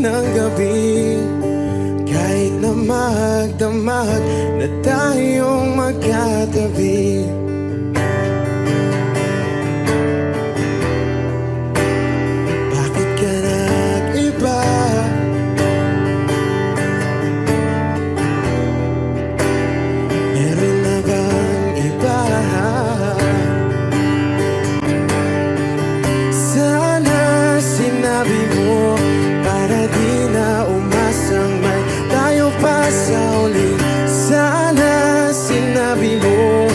ng gabi, kahit na magdamag na tayong magkatabi. Bakit ka nag-iba? Meron na bang iba? Sana sinabi mo para di na umasang may tayo pa sa uli. Sana sinabi mo,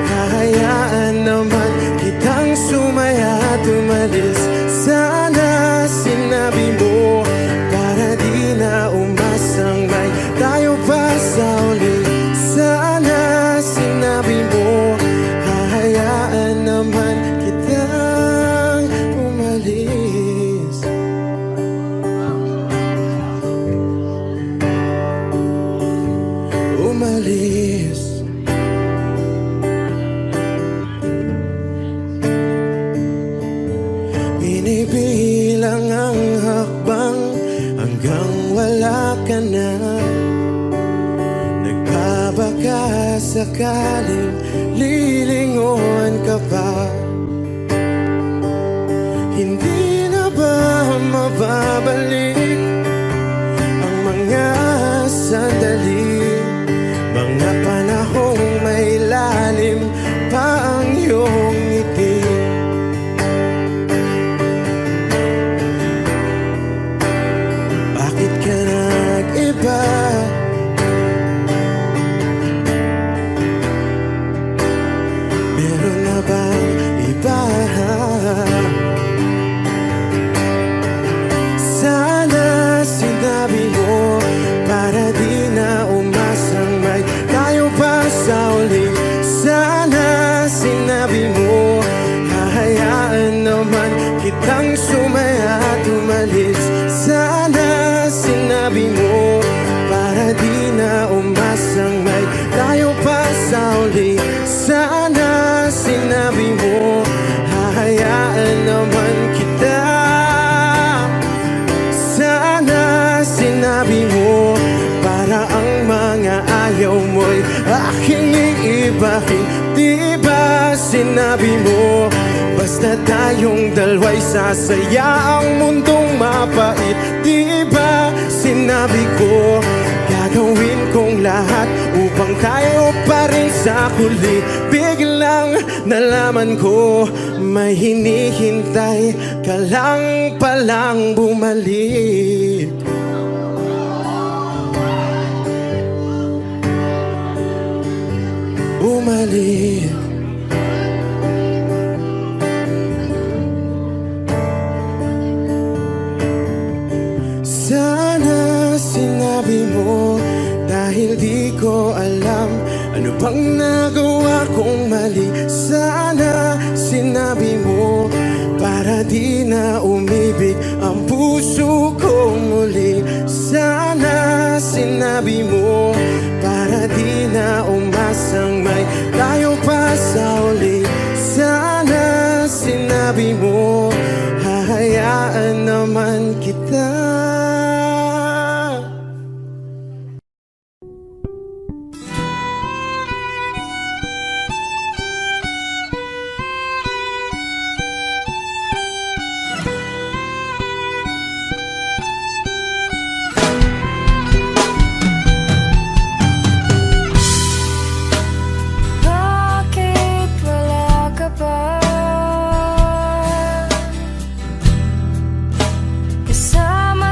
hahayaan naman kitang sumaya at umalis. Sana sinabi mo para di na umasang may tayo pa sa uli. Sana sinabi mo, hahayaan naman kitang umalis. Umalis. Binibilang ang hakbang hanggang wala ka na. Nagbabaka sakaling lilingon ka pa. Hindi na ba mababalik ang mga sandali, mga panahong may lalim pa ang iyong ngiti? Bakit ka nag-iba? Meron na bang iba? Sana sinabi mo para di na umasang may tayo pa sa uli. Sana sinabi mo, hahayaan naman kitang sumaya at umalis. Sana sinabi mo para di na umasang may tayo pa sa uli. Sana sinabi mo, hahayaan naman kita. Sana sinabi mo para ang mga ayaw mo'y aking iibahin. Di ba sinabi mo, basta tayong dalawa'y sasaya ang mundong mapait? Di ba sinabi ko, gagawin kong lahat upang tayo pa rin sa huli? Biglang nalaman ko, may hinihintay ka lang palang bumalik. Bumalik. Sana sinabi mo, dahil di ko alam ano bang nagawa kong mali. Sana sinabi mo para di na umibig ang puso ko muli. Sana sinabi mo para di na umasang may tayo pa sa uli. Sana sinabi mo, hahayaan naman kita. Kasama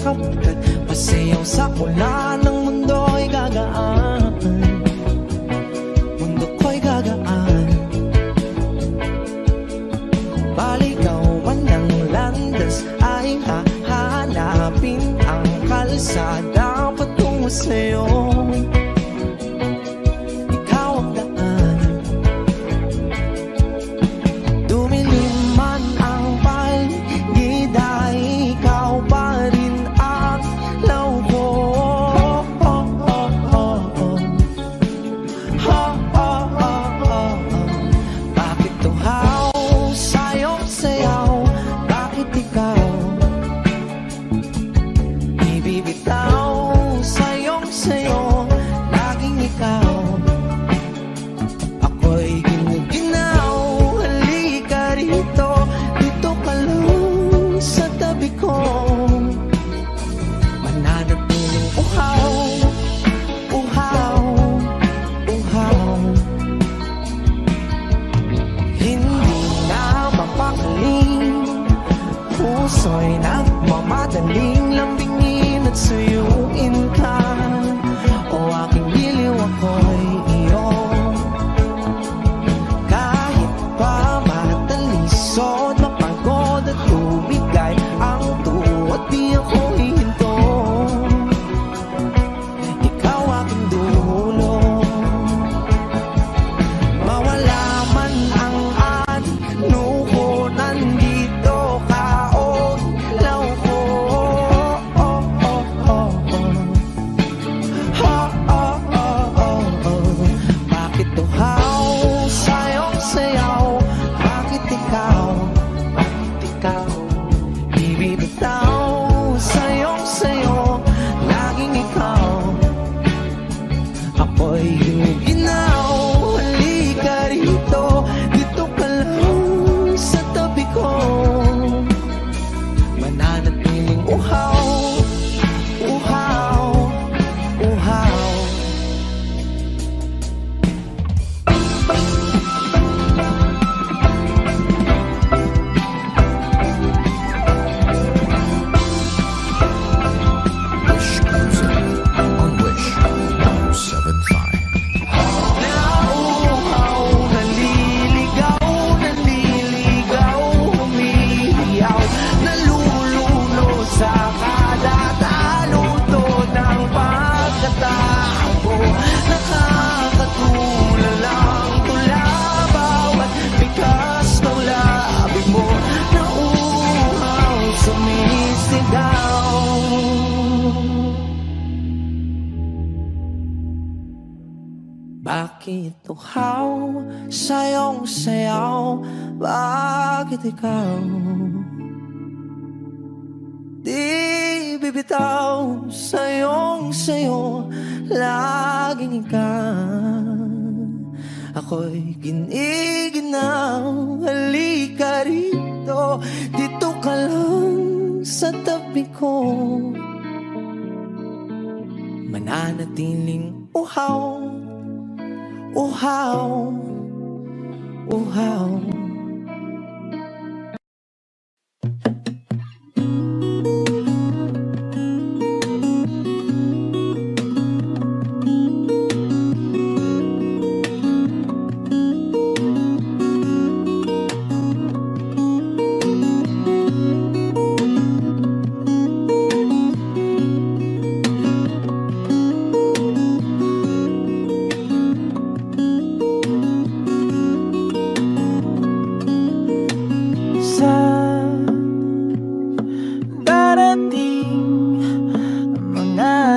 kapag pasayaw sa ulan ng mundo'y gagaan. Mundo ko'y gagaan. Baligaw man ng landas ay hahanapin ang kalsada patungo sa'yo. Ikaw ang daan. Dumilim man ang paligid ay ikaw pa rin ang law ko. Bakit tuhaw sa'yong sayaw? Bakit ikaw ibibitaw sa'yong sayo? Laging ikaw. Ako'y ginuginaw. Halika rito, dito ka lang sa tabi ko. Mananatiling uhaw, uhaw, uhaw. Hindi na mapakaling, puso'y nagmamadaling lambingin at suyuin ka. O aking biliw, ako'y iyo. Kahit pa matalisod, mapagod at tumigay ang tuwa, di ako hihinto. Ikaw aking dulo. Mawala man ang ano ko, nandito ka o ilaw ko. Bakit tuhaw sa'yong sayaw? Bakit ikaw? Bakit ikaw ibibitaw sa'yong sayo? Laging ikaw. Ako'y ginuginaw. Halika rito, dito ka lang sa tabi ko. Mananatiling uhaw, uhaw, uhaw. Wish Music on Wish 107.5. Nauuhaw, naliligaw, naliligaw, humihiyaw, nalululo sa kada taluto ng pagkatakbo. Nakakatulala ang tula, bawat bigas ng labi mo. Nauuhaw, sumisigaw. Bakit tuhaw sa'yong sayaw? Bakit ikaw di bibitaw sa'yong sayo? Laging ikaw. Ako'y giniginaw. Halika rito, dito ka lang sa tabi ko. Mananatiling uhaw, uhaw, uhaw.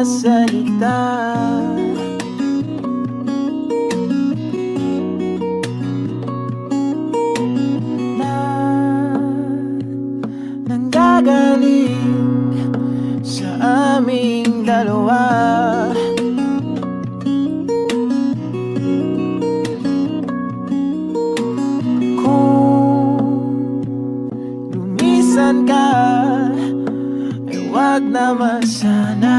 Salita na nanggagaling sa aming dalawa. Kung lumisan ka, ay wag naman sana.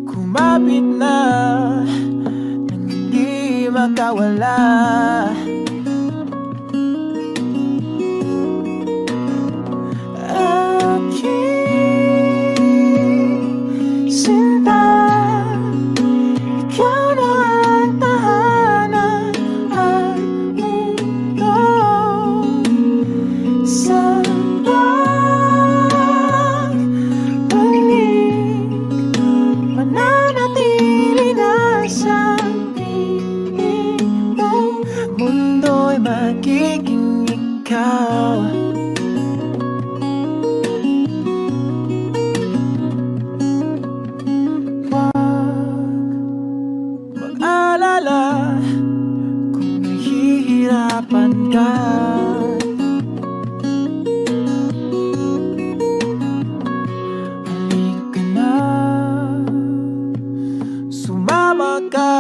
Kumapit na nang hindi makawala. Aking sinta, ikaw na ang tahanan at mundo. Sa pagbalik, mananatili na sa piling mo. Mundo'y magiging ikaw. Mag-alala kung nahihirapan ka. Halika na, sumama ka,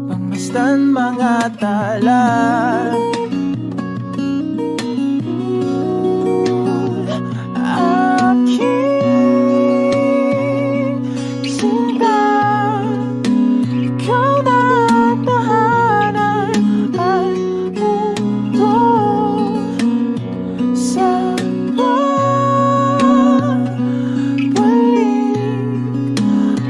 pagmasdan mga tala. Aking sinta, ikaw na ang tahanan at mundo. Sa pagbalik,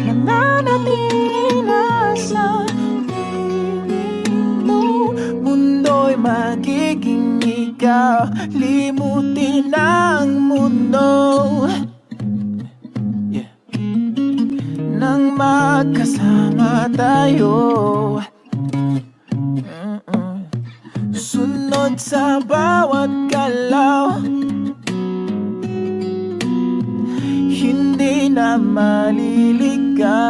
mananatili na sa piling mo. Mundo'y magiging ikaw, limutin ang mundo. Nang magkasama tayo, sunod sa bawat galaw, hindi na maliligaw.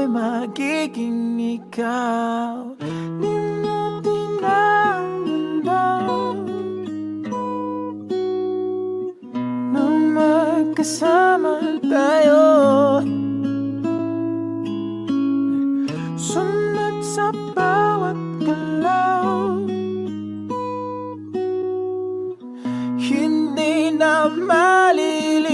Magiging ikaw, limutin ang mundo. Nang magkasama tayo, sunod sa bawat galaw, hindi na maliligaw.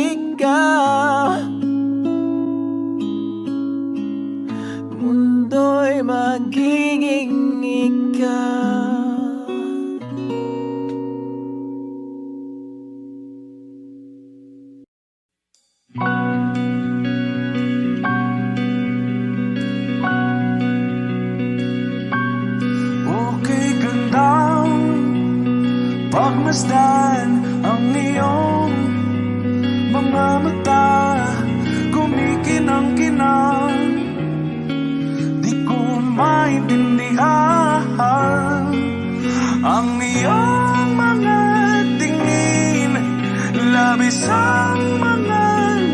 Mundo'y magiging ikaw. Okay, gandang pagmasdan ang iyong mga mata, kumikinang-kinang. Maintindihan ang iyong mga tingin, labis ang mga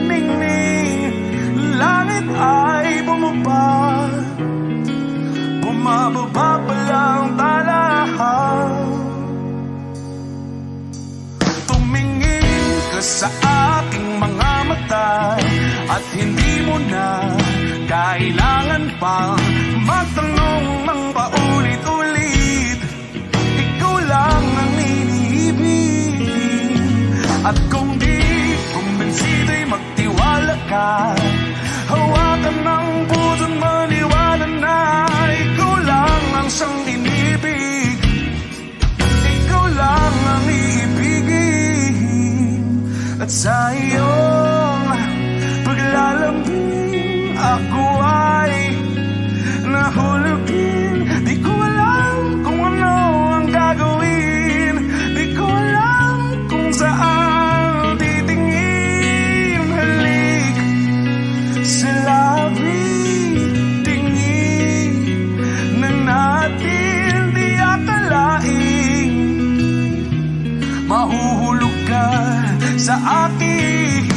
ningning. Langit ay mo ba? Bumababa pa lang talahan. Tumingin ka sa aking mga mata at hindi mo na kailangan pang magtanong ng paulit-ulit. Ikaw lang ang iniibig. At kung di kumbinsido'y magtiwala ka, hawakan ng puso't maniwala na ikaw lang ang siyang inibig. Ikaw lang ang iibigin. At sa iyong paglalambing ako ay nahulugin. Di ko alam kung ano ang gagawin. Di ko alam kung saan titingin. Halik sa labi, tingin na natin di akalain. Mahuhulog ka sa akin.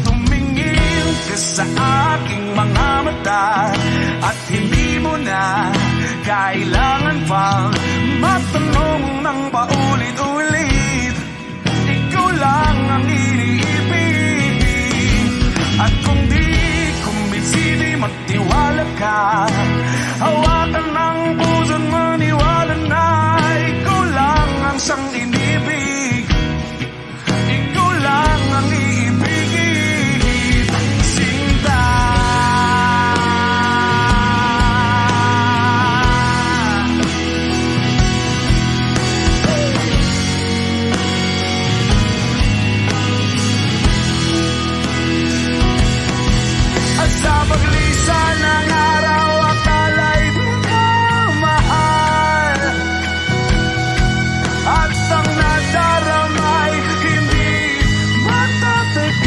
Tumingin ka sa aking mga mata at hindi mo na kailangan pang matanong ng paulit-ulit. Ikaw lang ang iniibig. At kung di kumbinsido'y magtiwala ka, hawakan ng puso't maniwala na ikaw lang ang siyang inibig. Ikaw lang ang iibigin. Sinta. At sa paglisan ng araw, akala'y di ka mahal. At ang nadaramay hindi matatagal.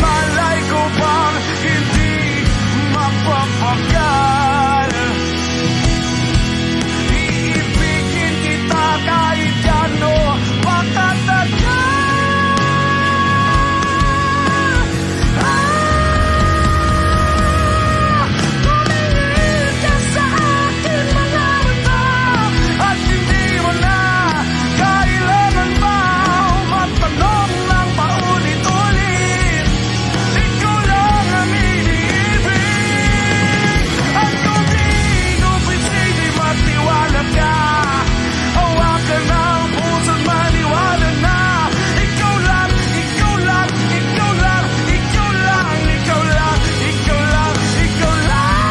Malay ko bang hindi mapapagal. Iibigin kita kahit gano patatagal. Tumingin ka sa akin mga mata at hindi mo na kailangan pa magtanong ng paulit-ulit. Ikaw lang ang iniibig. At kung di kumbinsido'y magtiwala ka, hawakan ng puso't maniwala na ikaw lang, ikaw lang, ikaw lang, ikaw lang, ikaw lang, ikaw lang, ikaw lang.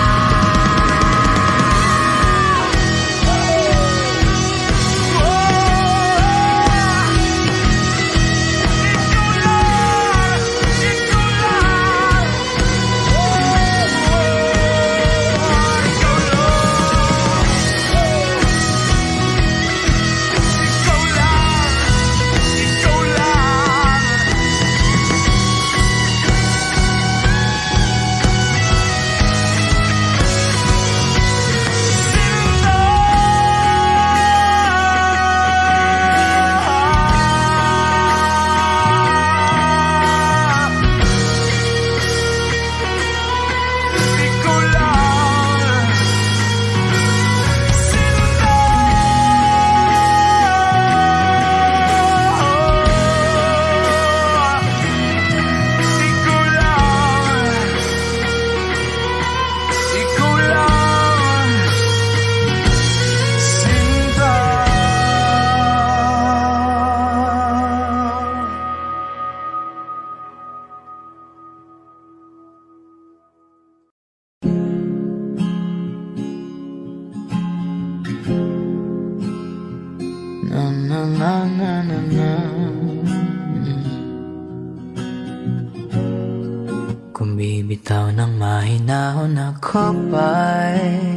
Kung bibitaw ng mahinahon ako ba'y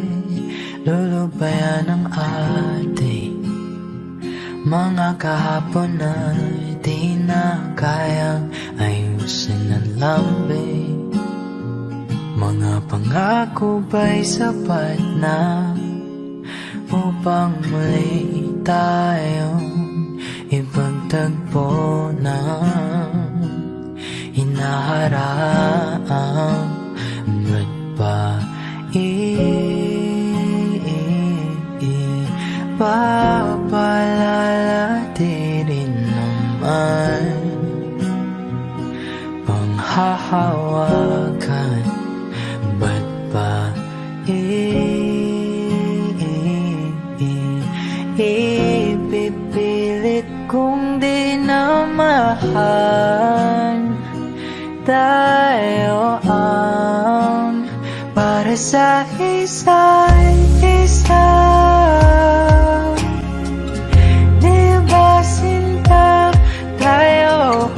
lulubayan ng ating mga kahapon ay di na kayang ayusin ang lambing. Mga pangako ba'y sapat na upang muli tayong ipagtagpo na nakaraan. Ba't ba papalalatirin naman? Panghahawakan, ba't ba ipipilit kong di na mahal? Tayo ang para sa isa't isa. Di ba sinta tayo?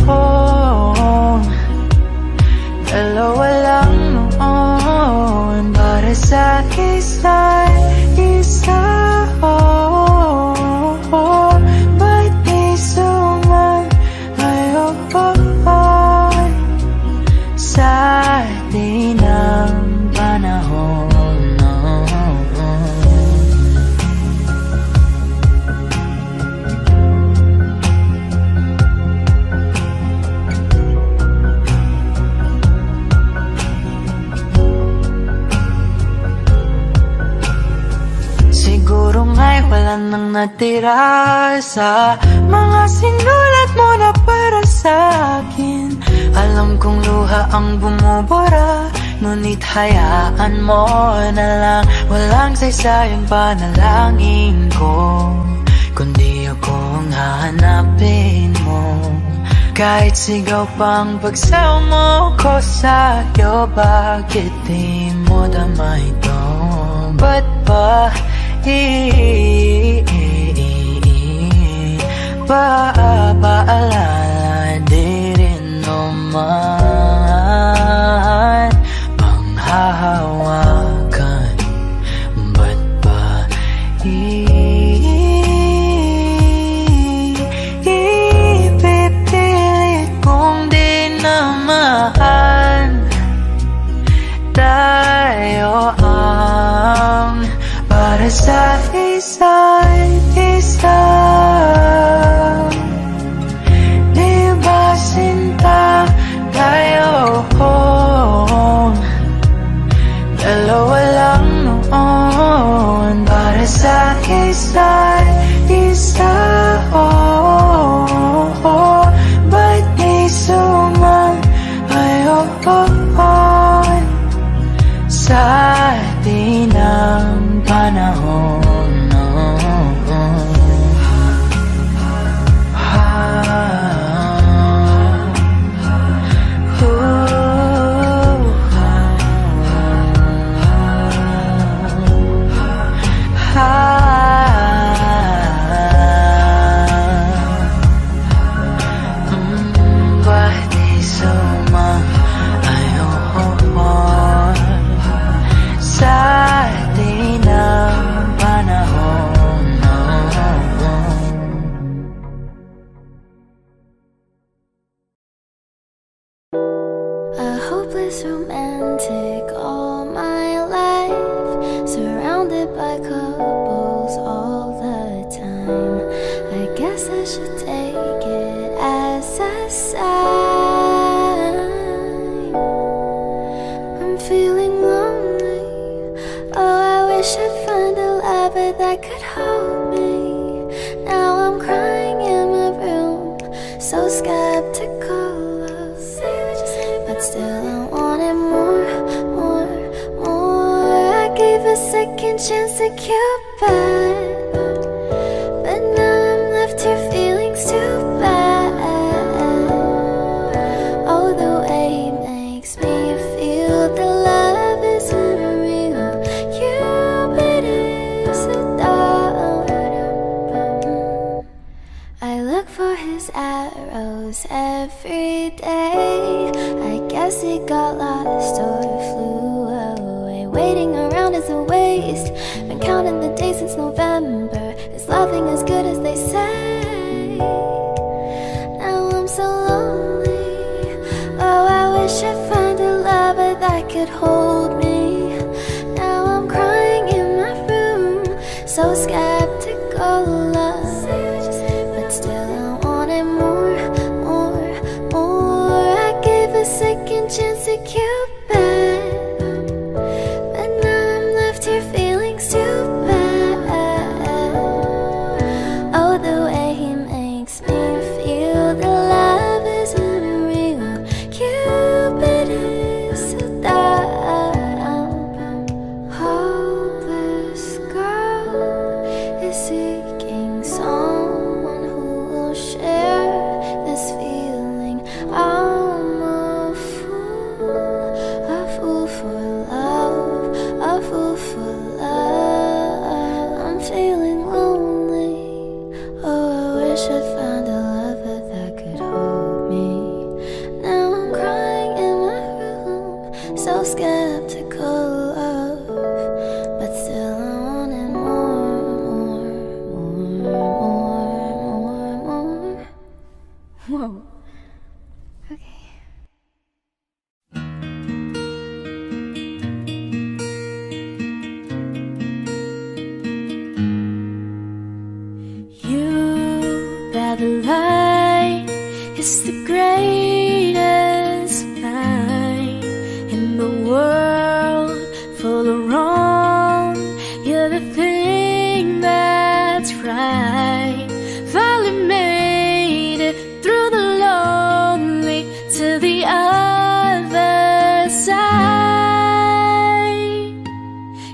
Dalawa lang noon para sa isa't isa. Ba't di sumayo sa atin ang panahon? Siguro nga'y wala nang natira sa mga sinulat mo na para sa akin. Alam kong luha ang bumubura, ngunit hayaan mo na lang. Walang saysayang panalangin ko, kundi akong hahanapin mo. Kahit sigaw pang pagsaw mo ko sa'yo, bakit di mo dama ito? Ba't ba paalala di rin naman? Panghahawakan, ba't ba ipipilit kong di na mahal? Tayo ang para sa isa't isa. Di ba sinta tayo? Dalawa lang noon para sa isa't isa. Ba't di sumayo sa atin ang panahon? Romantic all my life, surrounded by couples all the time. I guess I should take it as a sign. I'm feeling lonely. Oh, I wish I'd find a lover that could hold me. Now I'm crying in my room, so skeptical. But still I wanted more. I gave a second chance to Cupid, but now I'm left here feeling too bad. Oh, the way he makes me feel the love isn't real. Cupid is a dog. I look for his arrows every day. I guess he got lost or flew away. Waiting around is a waste. Been counting the days since November. Is loving as good as they say? Now I'm so lonely. Oh, I wish I'd find a lover that could hold me. Now I'm crying in my room, so skeptical of. But still I wanted more. I gave a second Oh. Okay. You by the light is the greatest light in the world full of wrong. You're the thing that's right. Finally made it through the lonely to the other side.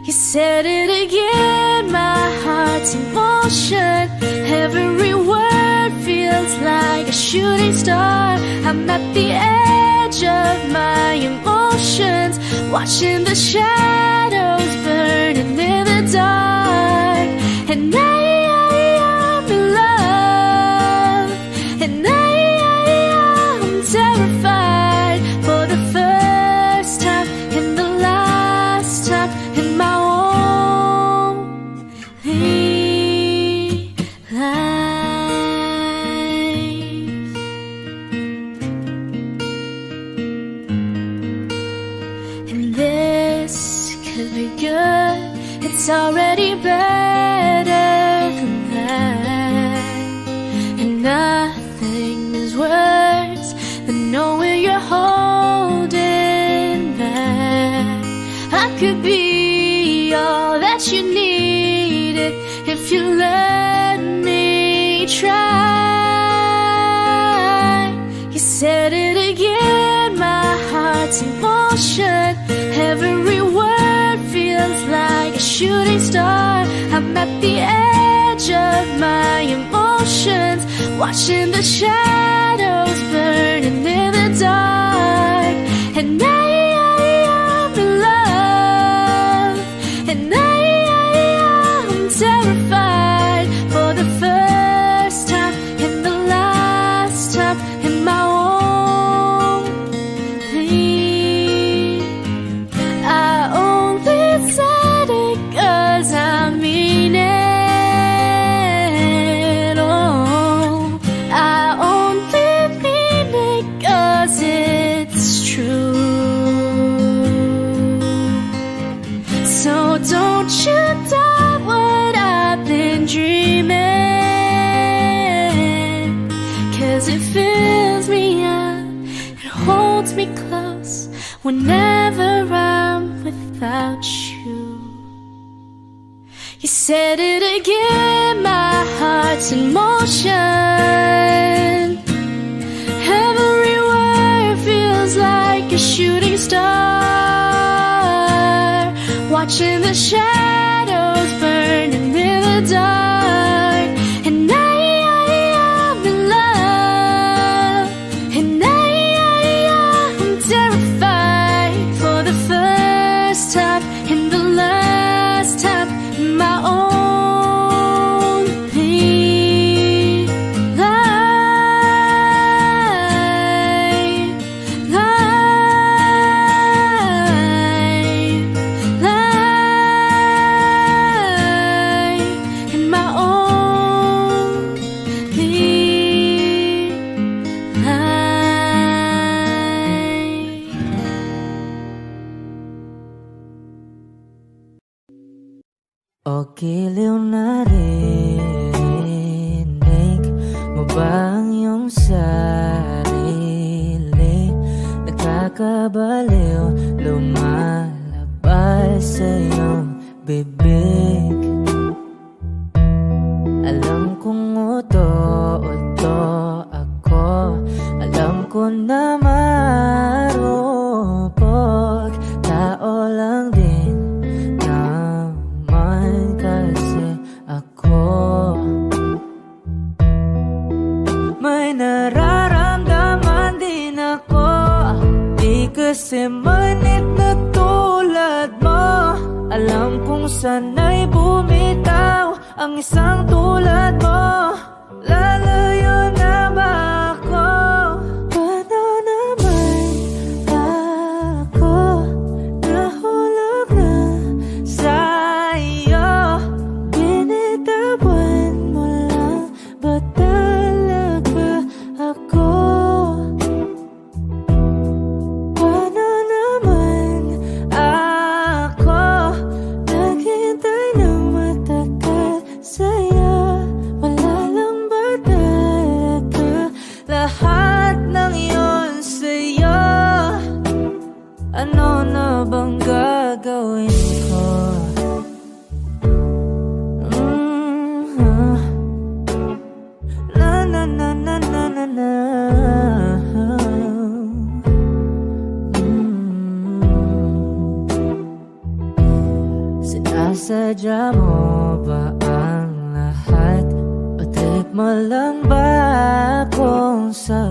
You said it again, my heart's in motion. Every word feels like a shooting star. I'm at the edge of my emotions, watching the shadows burning in the dark. And I'm in love, and I'm terrified for the first time and the last time in my lonely life. And this could be good, it's already better than that. And nothing is worse than knowing you're holding back. I could be all that you needed if you let me try. You said it again, my heart's in motion. Every word feels like a shooting star. I'm at the edge of my emotions, watching the shadows burning in the dark. And I'm in love, and I'm terrified for the first time and the last time in my lonely. I only said it 'cause I mean it. Oh, I only mean it 'cause it's true. So don't you doubt what I've been dreaming, 'cause it fills me up, it holds me close whenever I'm without you. You said it again, my heart's in motion. Every word feels like a shooting star, watching the shadows burning in the dark. And I'm in love, and I'm terrified for the first time and the last time in my only life. In my only life. O giliw narinig mo ba ang iyong sarili? Nakakabaliw, lumalabas sa iyong bibig. Alam kong uto-uto ako, alam ko na marupok, tao lang din naman kasi ako. May nararamdaman din ako, di kasi manit na tulad mo. Alam kong sana'y bumitaw ang isang tulad mo. Lalayo na ba ako? Paano naman ako nahulog na sa'yo? Binitawan mo lang ba talaga ako?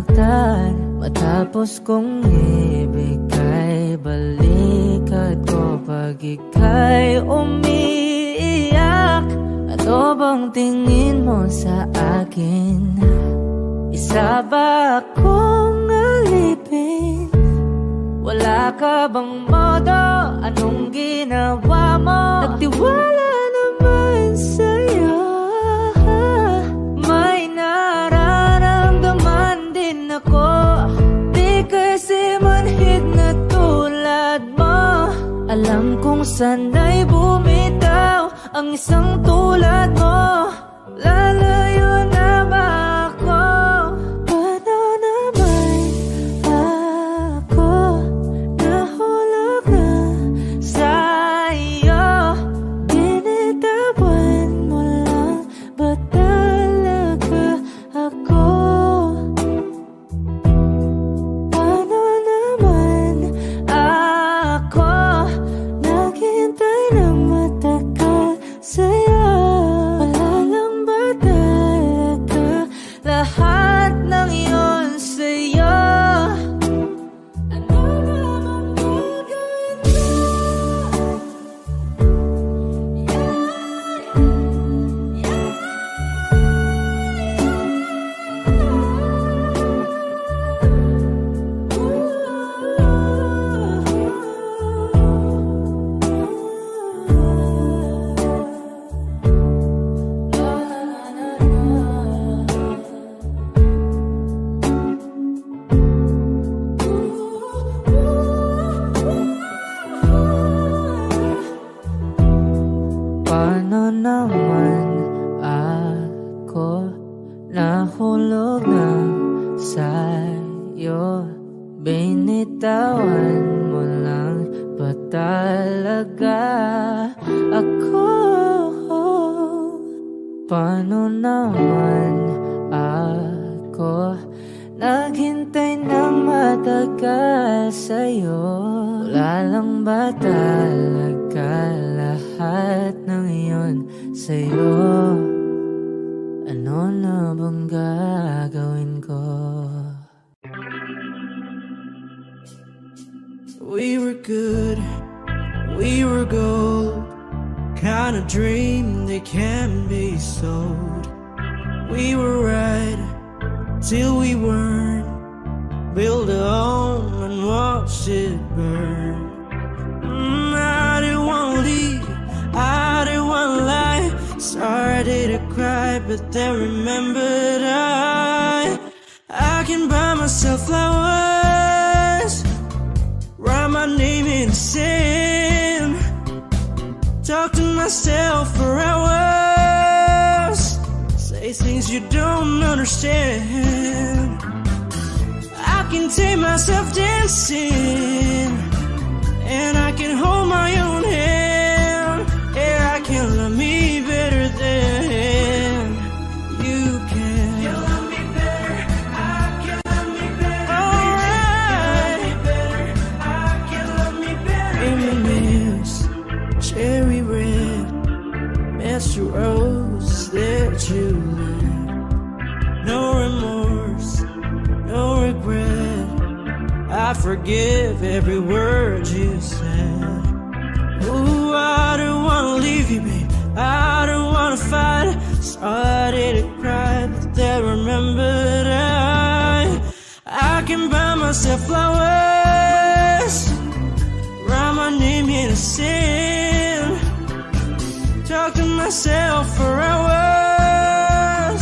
nasaktan. Matapos kong ibigay, balikat ko pag ika'y umiiyak. Ano bang tingin mo sa akin? Isa ba akong alipin? Wala ka bang modo? Anong ginawa mo? Nagtiwala naman sa'yo. May nararamdaman din ako. Di kasi manhid na tulad mo. Alam kong sana'y bumitaw ang isang tulad mo. Lalayo na ba ako? Paano naman ako nahulog na sa'yo? Binitawan mo lang ba talaga ako? Paano naman ako naghintay ng matagal sa'yo? Wala lang ba talaga lahat ng iyon sa'yo? Ano naman gagawin mo? Paano naman ako nahulog na sa'yo? Binitawan mo lang ba talaga ako? Paano naman ako naghintay ng matagal sa'yo? Wala lang ba talaga lahat ng iyon sa'yo? Ano na bang gagawin ko? We were good, we were gold, kind of dream that can be sold. We were right till we weren't. Build a home and watch it burn. I didn't wanna leave, I didn't wanna lie. Started to cry, but then remembered I can buy myself flowers, write my name in the sand, talk to myself for hours, say things you don't understand. I can take myself dancing, and I can hold my own hand. Yeah, I can love me better than you can. You love me better, I can love me better. Alright, I can love me better. Reminisce, cherry red, Mr. Rose that you left. No remorse, no regret. I forgive every word you said. Ooh, I don't wanna leave you, babe, I don't wanna fight. Started to cry, but then remembered I can buy myself flowers, write my name in the sand, talk to myself for hours,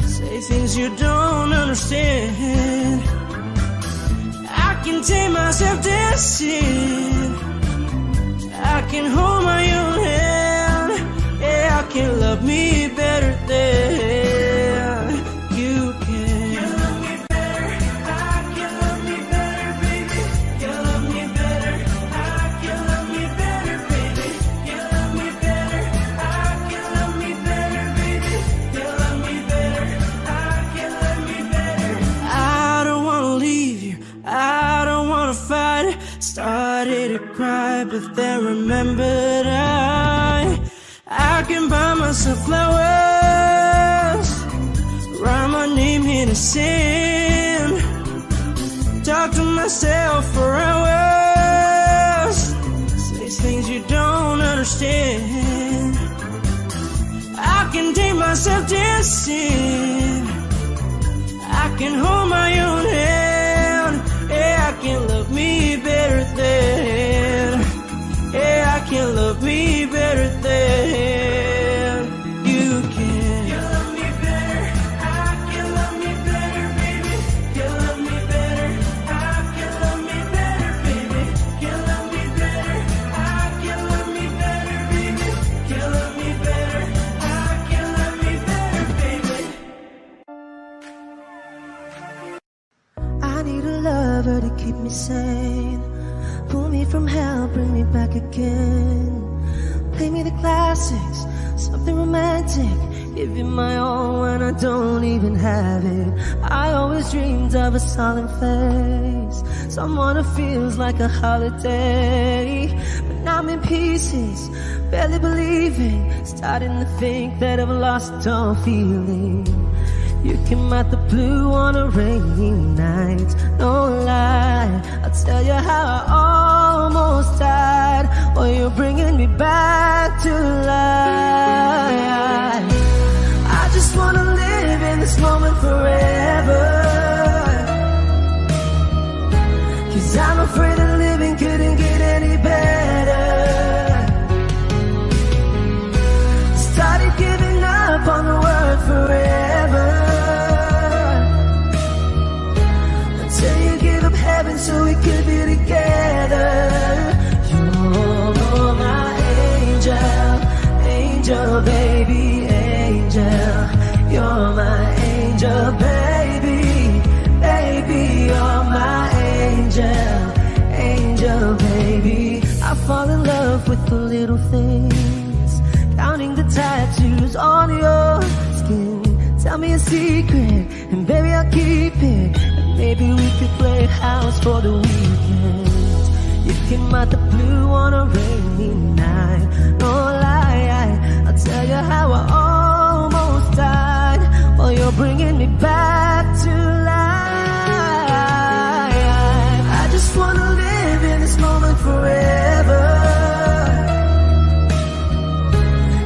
say things you don't understand. I can take myself dancing, I can hold my own hand. Yeah, I can love me better than you can. You love me better, I can love me better, baby. You love me better, I can love me better, baby. You love me better, I can love me better, baby. You love me better, I can love me better. I don't wanna leave you, I don't wanna fight. Started to cry, but then remembered I can buy myself flowers, write my name in the sand, myself for hours. Say things you don't understand. I can take myself dancing. I can hold my own hand. Yeah, I can love me better than. Yeah, I can love me better than you can. You love me better. I can love me better, baby. You love me better. I can love me better, baby. You love me better. I can love me better, baby. You love me better. I can love me better, baby. I need a lover to keep me sane. Pull me from hell, bring me back again. Play me the classics, something romantic. Give you my all when I don't even have it. I always dreamed of a solemn face, someone who feels like a holiday. But now I'm in pieces, barely believing, starting to think that I've lost all feeling. You came out the blue on a rainy night, no lie. I'll tell you how I almost died, while you're bringing me back to life. I just wanna live in this moment forever, 'cause I'm afraid that living couldn't get any better. Started giving up on the word forever, heaven so we could be together. You're my angel, angel baby, angel. You're my angel baby, baby. You're my angel, angel baby. I fall in love with the little things, counting the tattoos on your skin. Tell me a secret and baby I'll keep it. Maybe we could play house for the weekend. You came out the blue on a rainy night, no lie. I'll tell you how I almost died, while you're bringing me back to life. I just wanna live in this moment forever,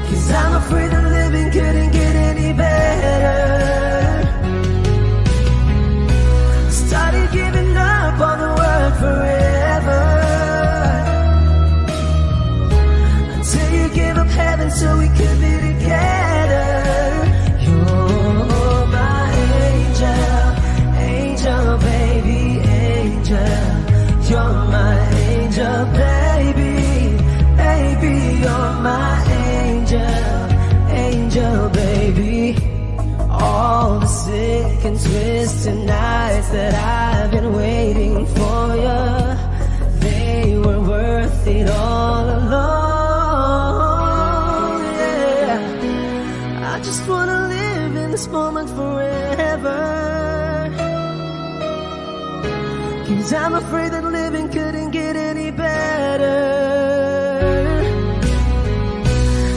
'cause I'm afraid that living couldn't get any better. Started giving up on the word forever, until you gave up heaven so we could be together. You're my angel, angel baby, angel. You're my angel baby, baby. You're my angel, angel baby. All the sick and twisted nights that I've been waiting for you, they were worth it all alone. Yeah, I just wanna live in this moment forever, 'cause I'm afraid that living couldn't get any better.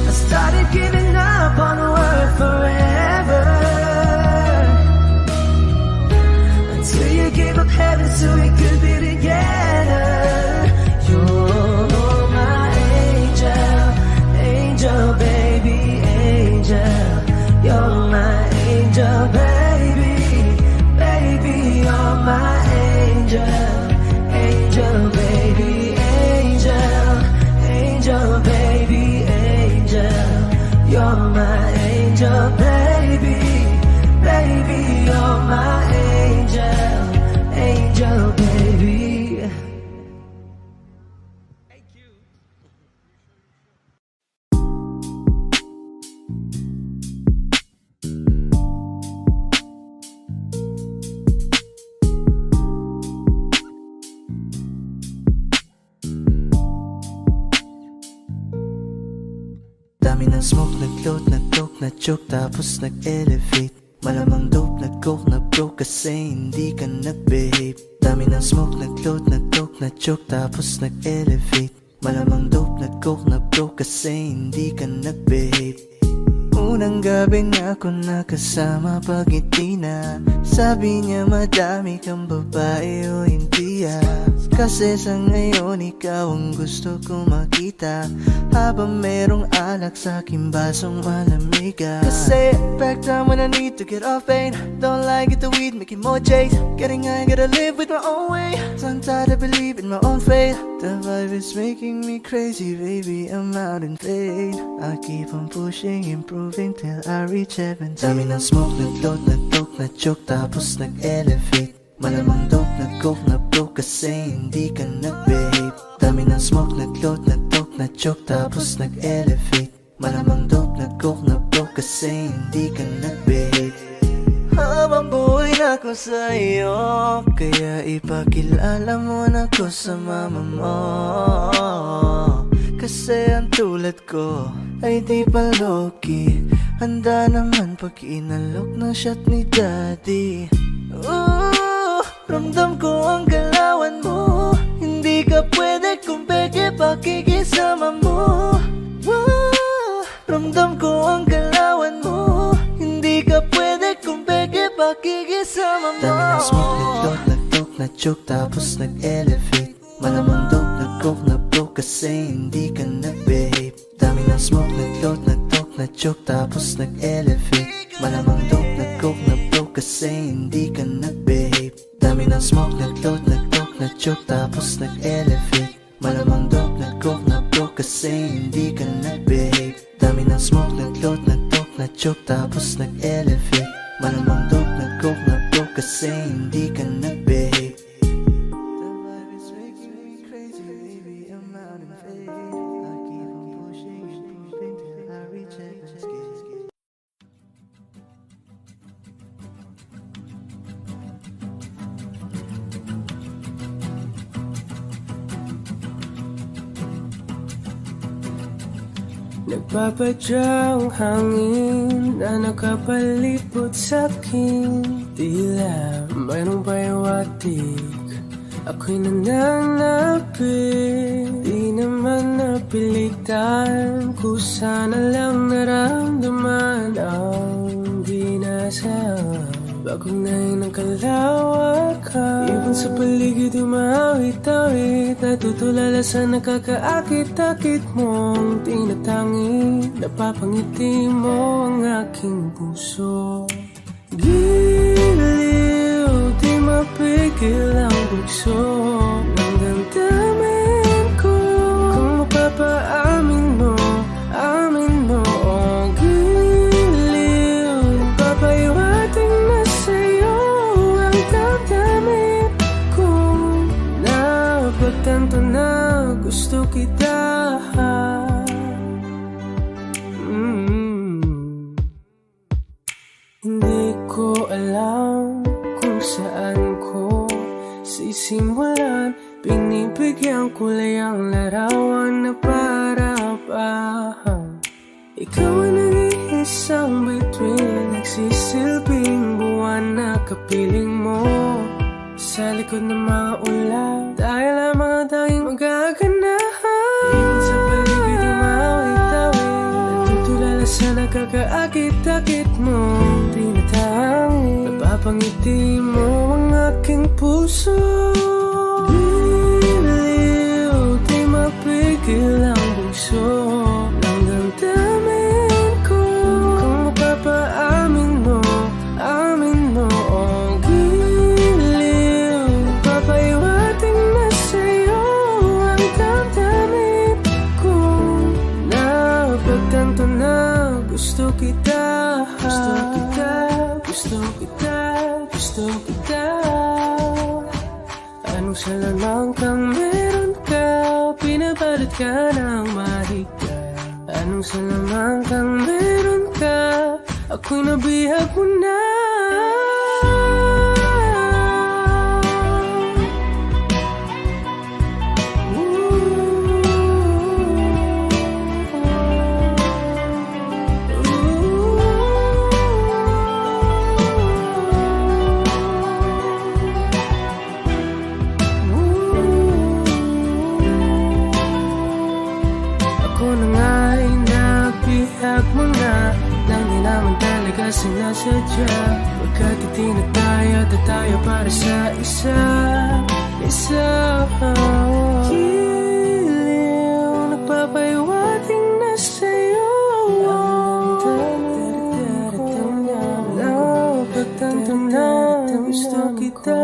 I started giving up on the word forever, until you gave up heaven so we could be together. You're my angel, angel baby, angel. You're my angel baby, baby. You're my angel, angel baby, angel. Angel baby, angel. You're my angel baby, baby. You're my angel, angel baby. Thank you. Dami ng smoke, nag-load, nag-coke, na-choke, tapos nag-elevate. Malamang dope, nag-coke, na-broke kasi hindi ka nag-behave. Dami ng smoke, nag-load, nag-coke, na-choke, tapos nag-elevate. Malamang dope, nag-coke, na-broke kasi hindi ka nag-behave. Unang gabi na ako nakasama pag-ngiti na. Sabi niya madami kang babae o hindi kasi sa ngayon ikaw ang gusto kong makita. Habang merong alak sa aking basong malamig kasi back time when I need to get off pain. Don't like it the weed, making more chase. Getting high, gotta live with my own way. So I'm tired, I believe in my own fate. The vibe is making me crazy, baby, I'm out in fade. I keep on pushing, improving till I reach heaven. Dami ng smoke, nag-load, nag-dope, na-choke, tapos nag-elevate. Malamang dope, nag-coke, na-broke kasi hindi ka nag-behave. Dami ng smoke, nag-load, nag-dope, na-choke, tapos nag-elevate. Malamang dope, nag-coke, na-broke kasi hindi ka nag-behave. Habang buhay na ko sa'yo, kaya ipakilala mo na ko sa mama mo. Kasi ang tulad ko ay di pa low-key. Handa naman pag inalok ng shot ni daddy. Ramdam ko ang galawan mo. Hindi ka pwede kung peke pakikisama mo. Ramdam ko ang galawan mo. Hindi ka pwede kung peke pakikisama mo. Dami ng smoke, nag-load, nag-dope, na-choke, tapos nag-elevate. Malamang dope, nag-coke, na-broke kasi hindi ka nag-behave. Dami ng smoke, nag-load, nag-dope, na-choke, tapos nag-elevate. Malamang dope, nag-coke, na-broke kasi hindi ka nag-behave. Dami ng smoke, nag-load, nag-dope, na-choke, tapos nag-elevate. Malamang dope, nag-coke, na-broke kasi hindi ka nag-behave. Dami ng smoke, nag-load, nag-dope, na-choke, tapos nag-elevate. Malamang dope, nag-coke, na-broke kasi hindi ka nag-behave. The vibe is making me crazy, baby, I'm out in fade. I keep on pushing, improving till I reach heaven's gate. Nagpapadya ang hangin na nakapalipot sa'kin. Tila mayroong payawatik, ako'y nananapit. Di naman napilitan, kusana lang naramdaman ang dinasal. Bagong nahin ng kalawakan, ibon sa paligid umawit-awit. Natutulala sa nakakaakit-akit mong tinatangi. Napapangiti mo ang aking puso. Giliw, di mapigil ang bugso ng damdamin ko. Kung mapapaamin mo, amin mo. Oh, giliw, papahiwating na sa'yo ang damdamin ko. Napagtanto na gusto kita. Hindi ko alam kung saan ko sisimulan. Binibigyan ko lang larawan na para-parahan. Ikaw ang nag-iisang bituin, nagsisilbing buwan na kapiling mo. Sa likod ng mga ulan, dahil ang mga tanging magaganahan. Ibon sa paligid umawit-awit, natutulala sa nakakaakit-akit mo. Tinatangi, napapangiti mo ang aking puso. Giliw, di mapigil ang bugso ng damdamin ko. Kung mapapaamin mo, amin mo. Oh, giliw, papahiwating na sa'yo ang damdamin ko. Napagtanto na gusto kita. Gusto kita, gusto kita, gusto kita. Anong salamang kang meron ka, pinabalot ka ng mahigpit. Anong salamang kang meron ka, ako'y nabihag mo na. Ako na nga'y nabihag mo na ng sinasadya, pagkat itinataya tayo para sa isa't isa. Giliw, nagpapahiwating na sa'yo. Napagtanto na gusto kita.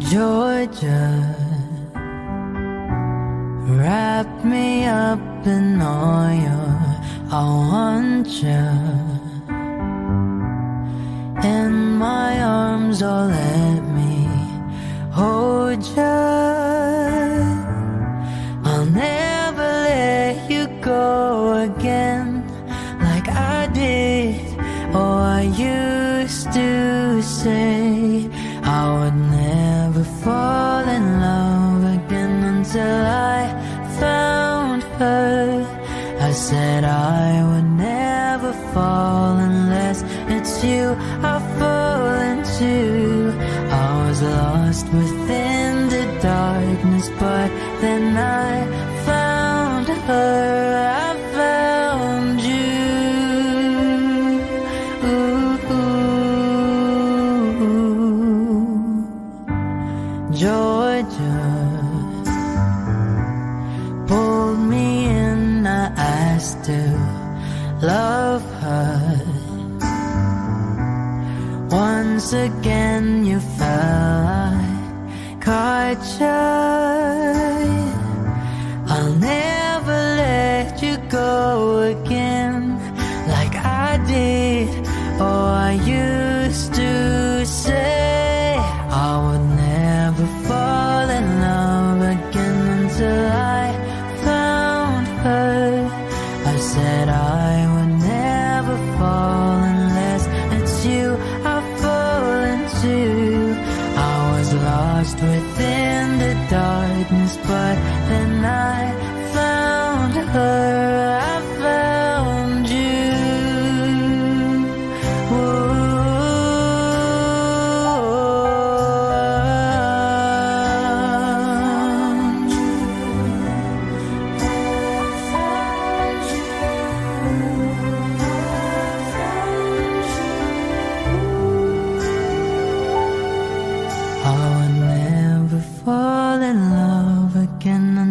Georgia, wrap me up in all your, I want you in my arms, oh let me hold you. I'll never let you go again like I did. Oh, I used to say I would never fall in love again until I found her. I said I would never fall unless it's you I fall into. I was lost within the darkness, but then I found her. I found you. Georgia pulled me in, I still love her. Once again you fell, I caught you. I'll never let you go again like I did. Oh, I used to say I would never fall in love again until I found her. I said I would never fall unless it's you I fall into. I was lost within the darkness, but then I found her. I found you.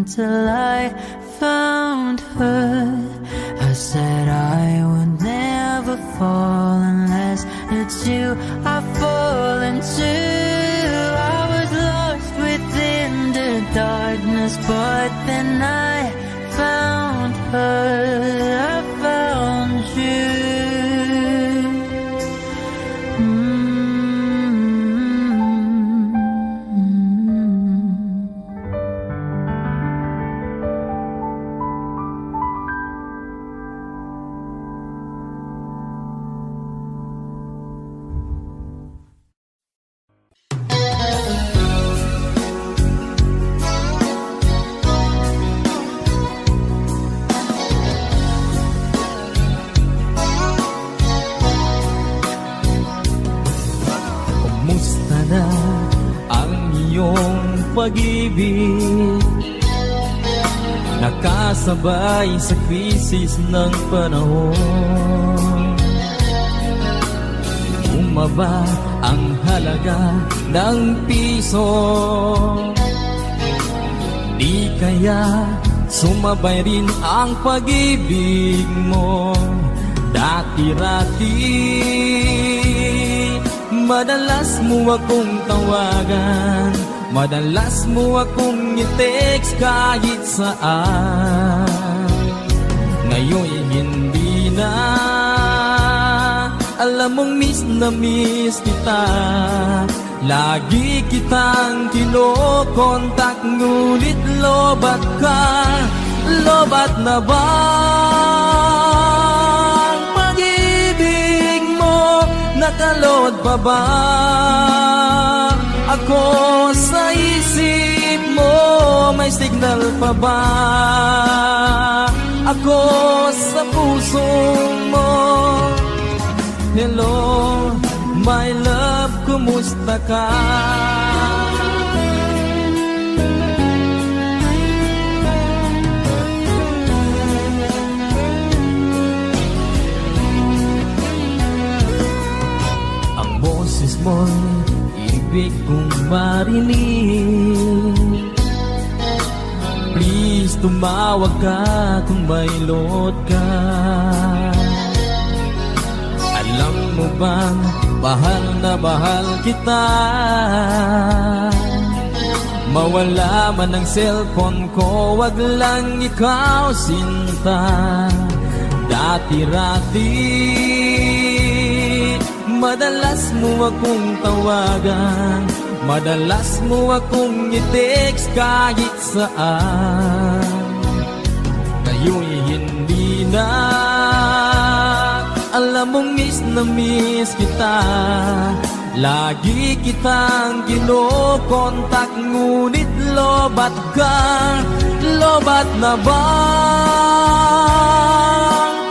Till I found her. I said I would never fall unless it's you I fall into. I was lost within the darkness, but then I found her. I found you. Pag-ibig nakasabay sa krisis ng panahon. Bumaba ang halaga ng piso. Di kaya sumabay rin ang pag-ibig mo. Dati-rati madalas mo akong tawagan, madalas mo akong i-text kahit saan. Ngayon hindi na, alam mong miss na miss kita. Lagi kitang kinokontak, ngunit lobat ka. Lobat na ba ang pag-ibig mo? Nakalod pa ba ako sa isip mo? May signal pa ba ako sa puso mo? Hello, my love, kumusta ka? Ang boses mo'y ibig kong marinig. Please, tumawag ka kung may load ka. Alam mo bang bahal na bahal kita? Mawala man ang cellphone ko, wag lang ikaw sinta. Dati-rati madalas mo akong tawagan, madalas mo akong i-text kahit saan. Ngayon'y hindi na. Alam mong miss na miss kita. Lagi kitang kinokontak, ngunit lobat ka. Lobat na bang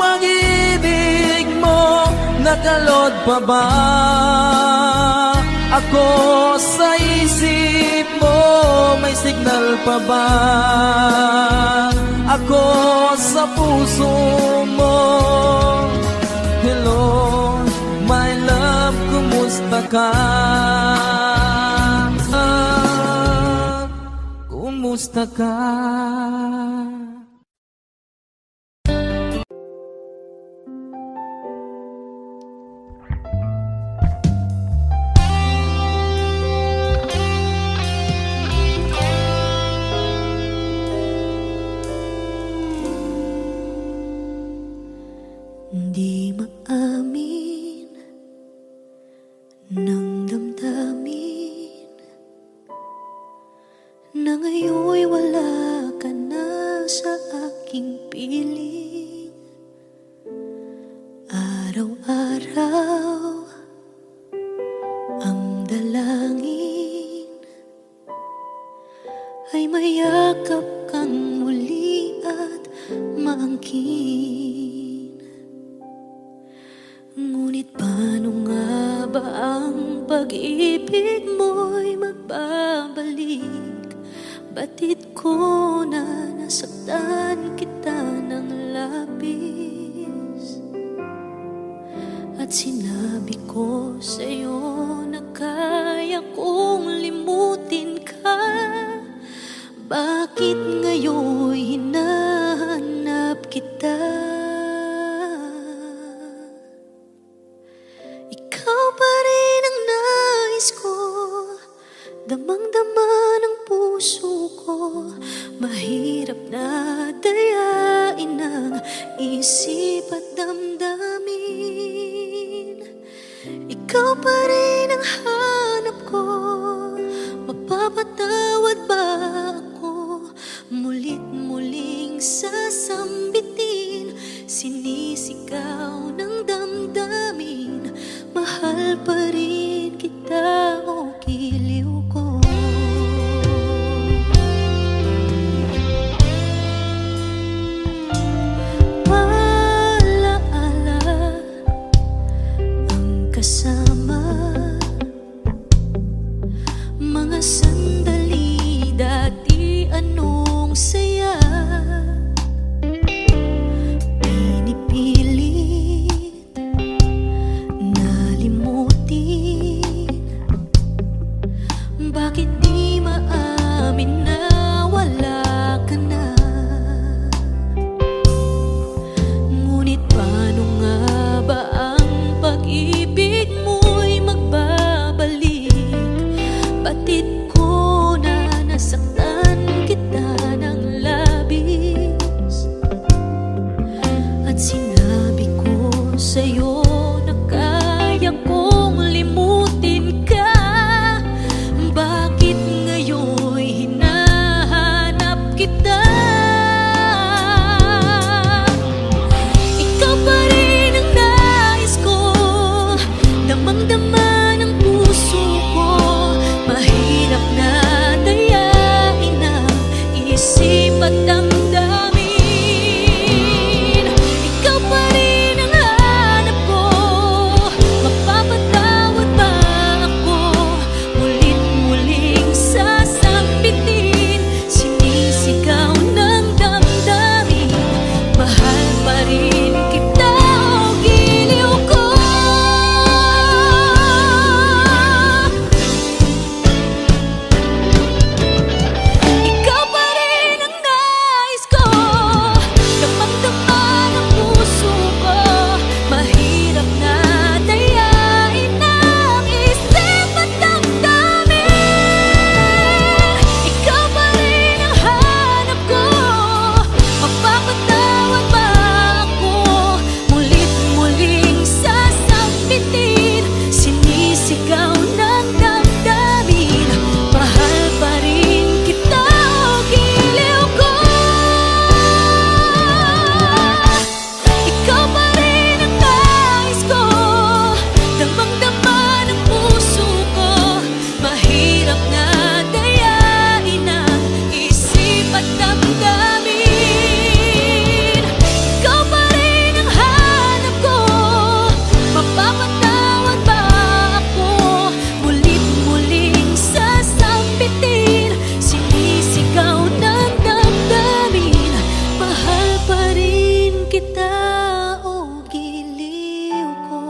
pag-ibig mo? Nakalod pa ba ako sa isip mo? May signal pa ba ako sa puso mo? Hello, my love, kumusta ka? Kumusta ka? Di maamin ng damdamin na ngayon'y wala ka na sa aking piling. Araw-araw ang dalangin ay mayakap kang muli at maangkin. Ngunit paano nga ba ang pag-ibig mo'y magbabalik? Batid ko na nasaktan kita ng labis, at sinabi ko sa'yo na kaya kong limutin ka. Bakit ngayon hinahanap kita? Damang-dama ng puso ko, mahirap na dayain ang isip at damdamin. Ikaw pa rin ang hanap ko, mapapatawad ba ako? Mulit-muling sasambitin, sinisigaw ng damdamin. Mahal pa rin kita, o giliw ko. Alaala ang kasama, mga sandali dati anong saya. Pinipilit nalimutin, bakit di maamin na wala ka na? Ngunit paano nga ba ang pag-ibig mo'y magbabalik? Batid ko na nasaktan kita ng labis, at sinabi ko sa'yo na kaya kong limutin ka. Bakit ngayon'y hinahanap kita? Ikaw pa rin ang nais ko, damang-dama ng puso ko. Mahirap na dayain ang isip at damdamin. Ikaw pa rin ang hanap ko, mapapatawad ba ako? kita o giliw ko.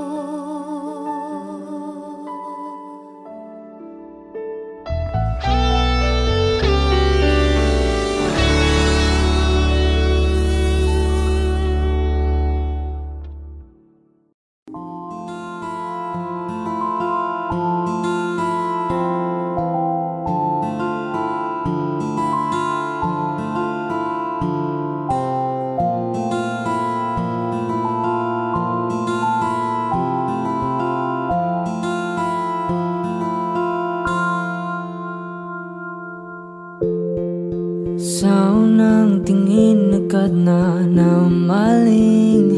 Sa unang tingin agad na namaling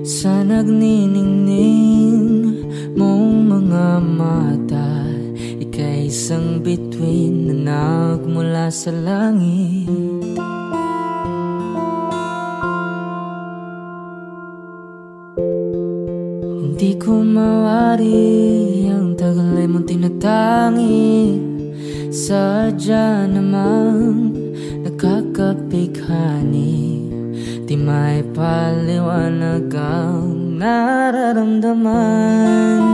sa nagniningning mong mga mata. Ika'y isang bituin na nagmula sa langit. Hindi ko mawari ang tagal ay mong tinatangi. Sadya namang nakakapighani, di may paliwanag ang nararamdaman.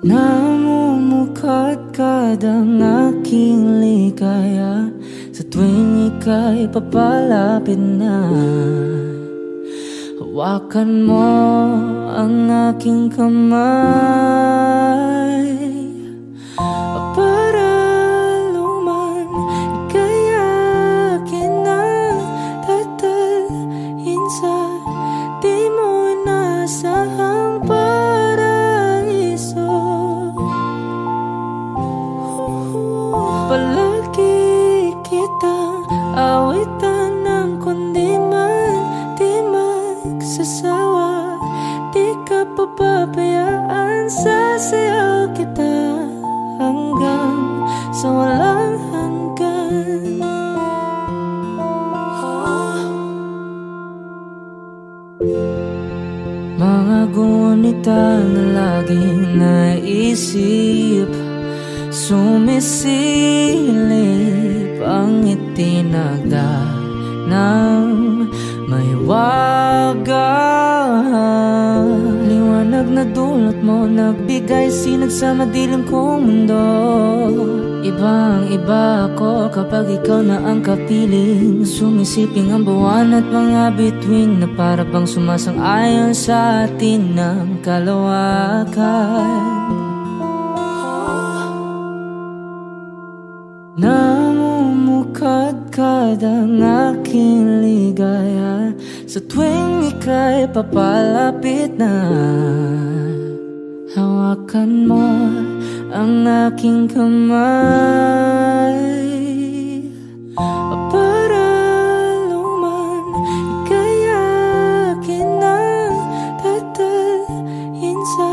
Namumukadkad ang aking ligaya sa tuwing ika'y papalapit na. Hawakan mo ang aking kamay para luman ika'y akin na tatalhin sa di mo inasahang paraiso. Palagi kitang awitan ng kundi man di magsasawa. Di ka papabayaan, sasayaw kita hanggang sa walang hanggan. Mga gunita na laging naisip, sumisilip ang itinagda ng may wagang liwanag na dulot mo, nagbigay sinag sa madilim kong mundo. Ibang iba ako kapag ikaw na ang kapiling, sumisiping ang buwan at mga bituin na para bang sumasang-ayon sa atin ng kalawakan. Namumukadkad ang aking ligaya sa tuwing ika'y papalapit na. Hawakan mo ang aking kamay para luman ika'y akin na tatalhin sa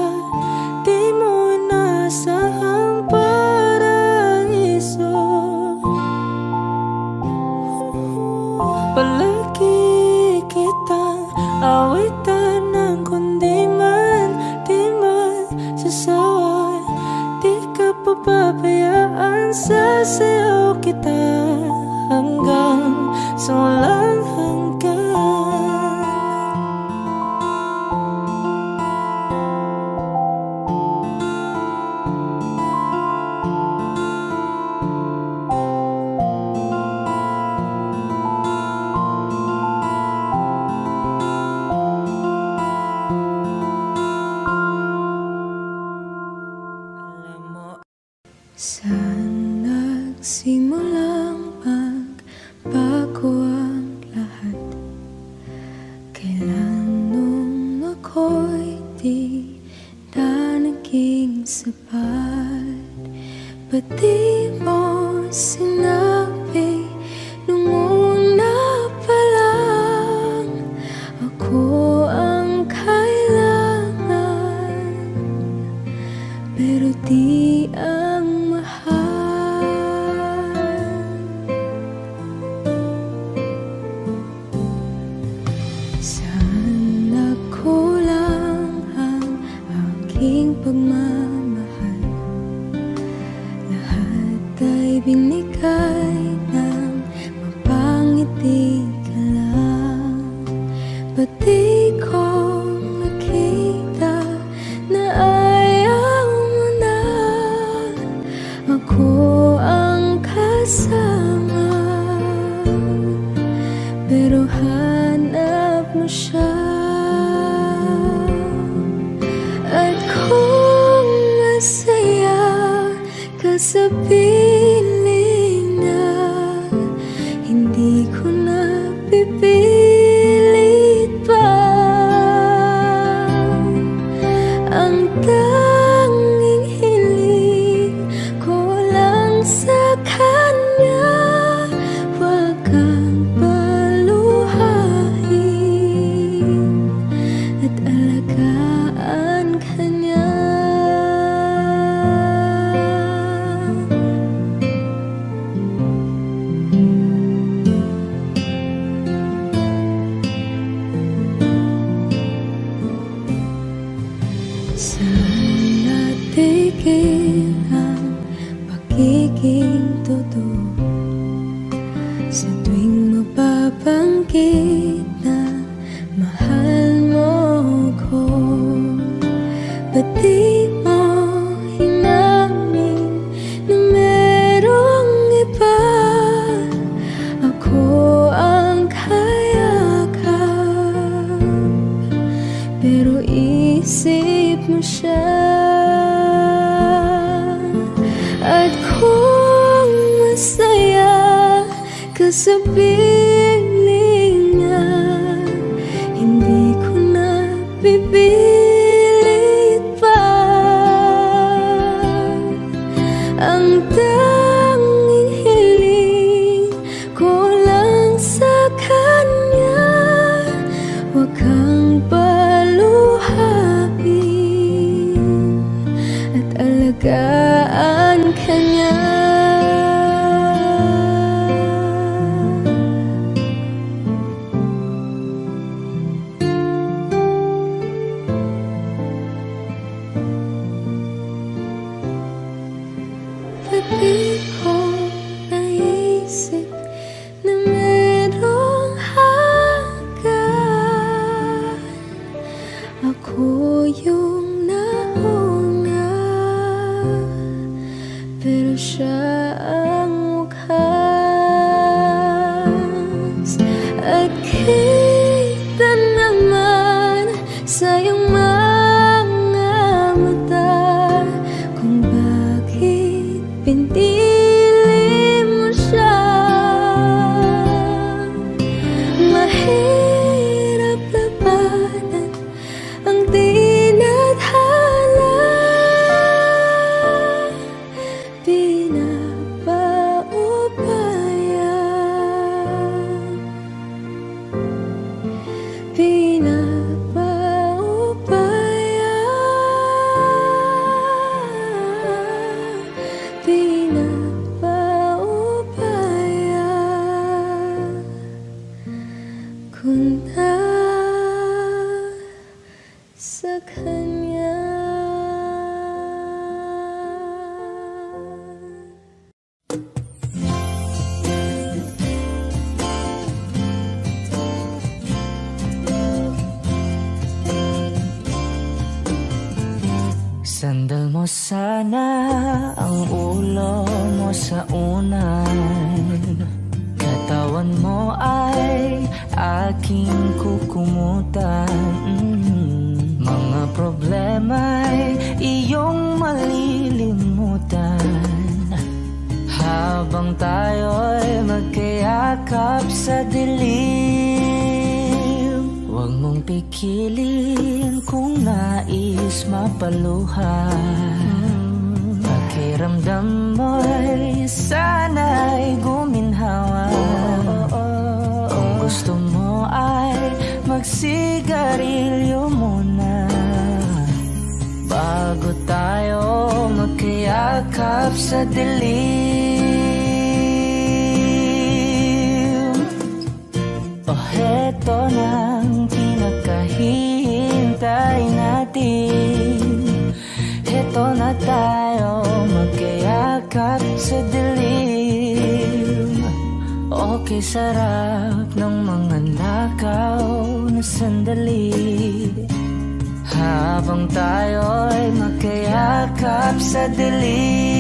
di mo inasahang paraiso. Palagi kitang awitan ng kundi man di magsasawa. Di ka papabayaan, sasayaw kita hanggang sa walang hanggan. Saan nagsimulang magbago ang lahat? Kailan nung ako'y di na naging sapat? Ba't di mo sinabi nung una pa lang ako ang kailangan, pero di ang pagmamahal? Lahat ay binigay ng magiging totoo sa tuwing mapabanggit na mahal mo ko. Ba't di mo hinamin na merong iba? Ako ang kayakap, pero isip mo siya. At kung masaya ka sa piling niya, hindi ko na pipilit pa. Ang tanging hiling ko lang sa kanya, huwag kang paluhain at alagaan ka niya. Di ko naisip na merong hanggan. Ako yung nauna, pero siya ang wakas. At kita naman sa iyong mga mata kung bakit pinili mo siya. Mahirap labanan ang tinadhana, pinapaubaya, pinapaubaya, pinapaubaya ko na sa kanya. Sandal mo sana ang ulo mo sa unan, katawan mo ay aking kukumutan. Mga problema'y iyong malilimutan habang tayo'y magkayakap sa dilim. Huwag mong pikilin kung nais mapaluhan. Pakiramdam mo'y sana'y guminhawa. Kung gusto mo ay magsigarilyo muna bago tayo magkayakap sa dilim. O heto nang pinakahihintay natin, heto na tayo magkayakap sa dilim. Okay, sarap ng mga nakaw na sandali habang tayo'y magkayakap sa dilim.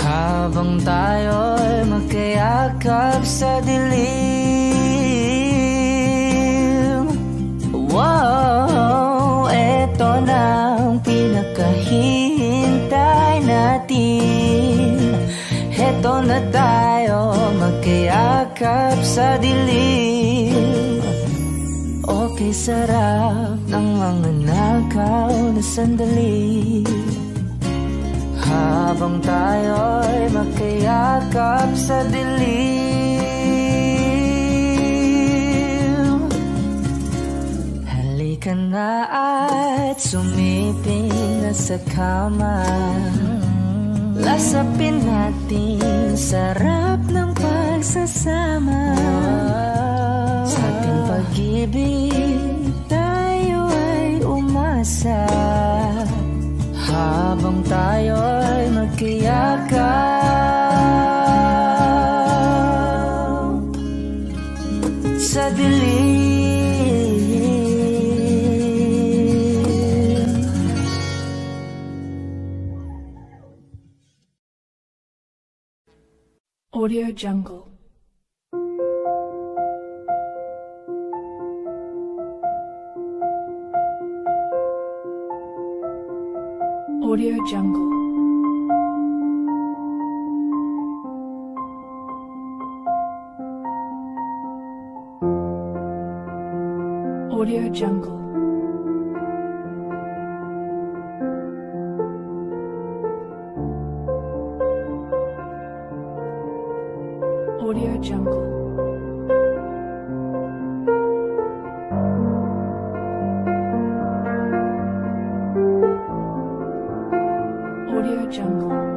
Habang tayo'y magkayakap sa dilim. Wow, eto na ang pinakahihintay natin. Eto na tayo magkayakap sa dilim. Okay, sarap ng mga nakaw na sandali habang tayo'y magkayakap sa dilim. ka na at sumiping na sa kama. Lasapin natin sarap ng pagsasama. Sa ating pag-ibig tayo ay umasa, habang tayo ay magkayakap sa dilim. Audio Jungle. Audio Jungle. Audio Jungle. Audio Jungle. Audio Jungle.